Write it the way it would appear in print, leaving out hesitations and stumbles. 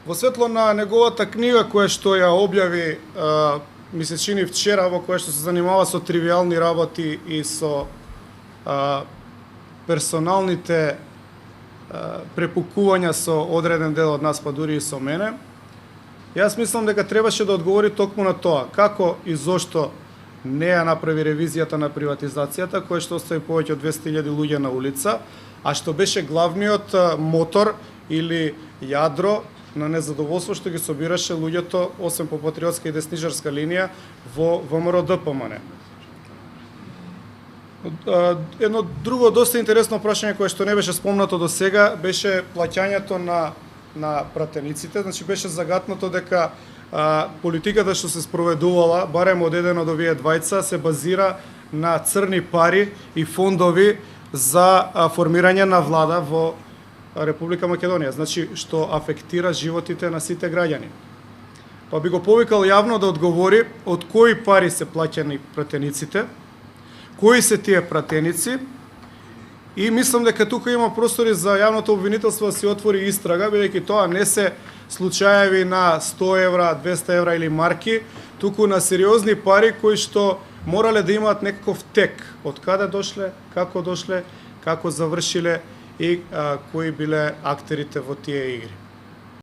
Во светло на неговата книга која што ја објави, ми се чини вчера, во која што се занимава со тривијални работи и со персоналните препукувања со одреден дел од нас, па дури и со мене, јас мислам дека требаше да одговори токму на тоа, како и зошто не ја направи ревизијата на приватизацијата, која што остави повеќе од 200.000 луѓе на улица, а што беше главниот мотор или јадро на незадоволство што ги собираше луѓето, освен по патриотска и десничарска линија, во ВМРО ДПМН. Едно друго доста интересно прашање кое што не беше спомнато до сега беше плаќањето на пратениците. Значи беше загатнато дека политиката што се спроведувала, барем од еден од овие двајца, се базира на црни пари и фондови за формирање на влада во Република Македонија, значи што афектира животите на сите граѓани. Па би го повикал јавно да одговори од кои пари се плаќани пратениците, кои се тие пратеници, и мислам дека тука има простори за јавното обвинителство да се отвори истрага, бидејќи тоа не се случаеви на 100 евра, 200 евра или марки, туку на сериозни пари кои што морале да имаат некаков тек, од каде дошле, како завршиле и кои биле актерите во тие игри.